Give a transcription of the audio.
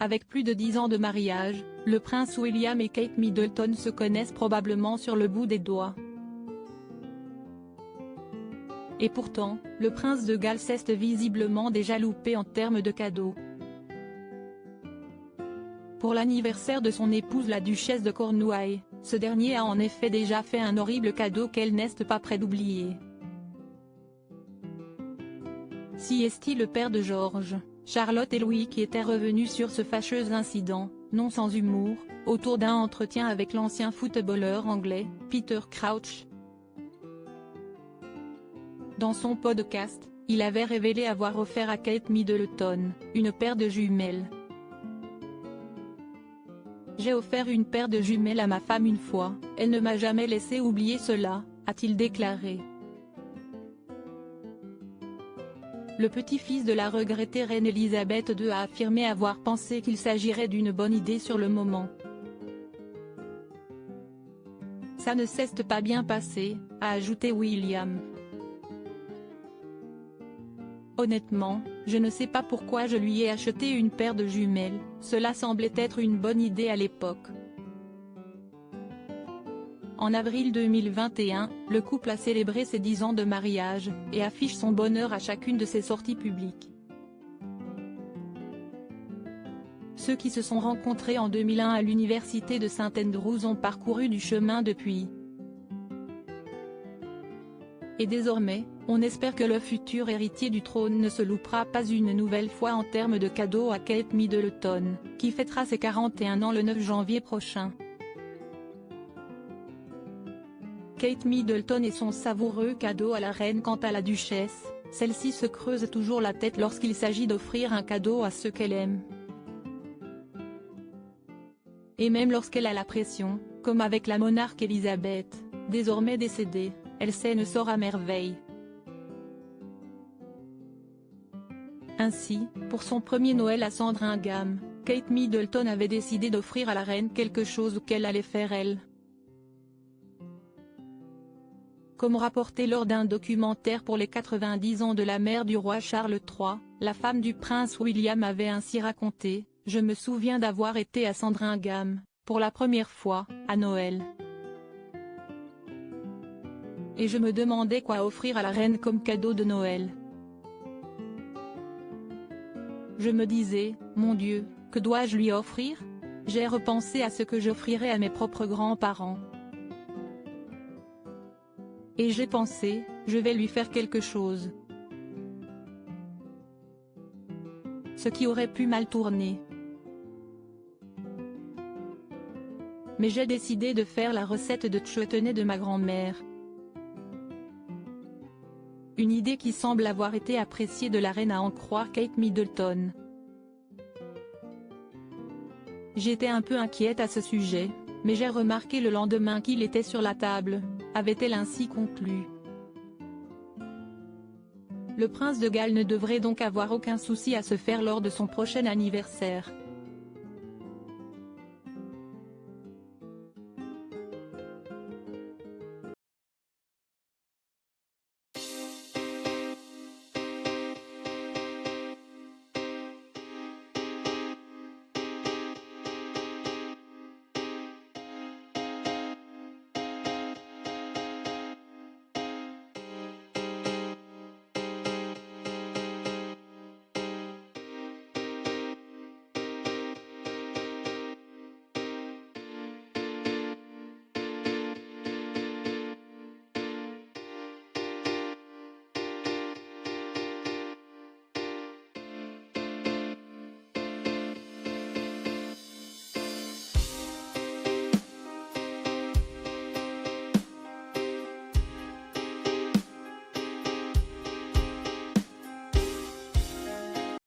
Avec plus de 10 ans de mariage, le prince William et Kate Middleton se connaissent probablement sur le bout des doigts. Et pourtant, le prince de Galles est visiblement déjà loupé en termes de cadeaux. Pour l'anniversaire de son épouse la duchesse de Cornouailles, ce dernier a en effet déjà fait un horrible cadeau qu'elle n'est pas près d'oublier. Si est-il le père de George, Charlotte et Louis qui étaient revenus sur ce fâcheux incident, non sans humour, autour d'un entretien avec l'ancien footballeur anglais, Peter Crouch. Dans son podcast, il avait révélé avoir offert à Kate Middleton une paire de jumelles. « J'ai offert une paire de jumelles à ma femme une fois, elle ne m'a jamais laissé oublier cela », a-t-il déclaré. Le petit-fils de la regrettée reine Elisabeth II a affirmé avoir pensé qu'il s'agirait d'une bonne idée sur le moment. « Ça ne s'est pas bien passé », a ajouté William. Honnêtement, je ne sais pas pourquoi je lui ai acheté une paire de jumelles, cela semblait être une bonne idée à l'époque. En avril 2021, le couple a célébré ses 10 ans de mariage, et affiche son bonheur à chacune de ses sorties publiques. Ceux qui se sont rencontrés en 2001 à l'université de St Andrews ont parcouru du chemin depuis. Et désormais, on espère que le futur héritier du trône ne se loupera pas une nouvelle fois en termes de cadeaux à Kate Middleton, qui fêtera ses 41 ans le 9 janvier prochain. Kate Middleton et son savoureux cadeau à la reine. Quant à la duchesse, celle-ci se creuse toujours la tête lorsqu'il s'agit d'offrir un cadeau à ceux qu'elle aime. Et même lorsqu'elle a la pression, comme avec la monarque Elisabeth, désormais décédée, elle s'en sort à merveille. Ainsi, pour son premier Noël à Sandringham, Kate Middleton avait décidé d'offrir à la reine quelque chose qu'elle allait faire elle. Comme rapporté lors d'un documentaire pour les 90 ans de la mère du roi Charles III, la femme du prince William avait ainsi raconté « Je me souviens d'avoir été à Sandringham, pour la première fois, à Noël. Et je me demandais quoi offrir à la reine comme cadeau de Noël. Je me disais, mon Dieu, que dois-je lui offrir? J'ai repensé à ce que j'offrirais à mes propres grands-parents. Et j'ai pensé, je vais lui faire quelque chose. Ce qui aurait pu mal tourner. Mais j'ai décidé de faire la recette de chutney de ma grand-mère. Une idée qui semble avoir été appréciée de la reine à en croire Kate Middleton. J'étais un peu inquiète à ce sujet, mais j'ai remarqué le lendemain qu'il était sur la table, avait-elle ainsi conclu. Le prince de Galles ne devrait donc avoir aucun souci à se faire lors de son prochain anniversaire.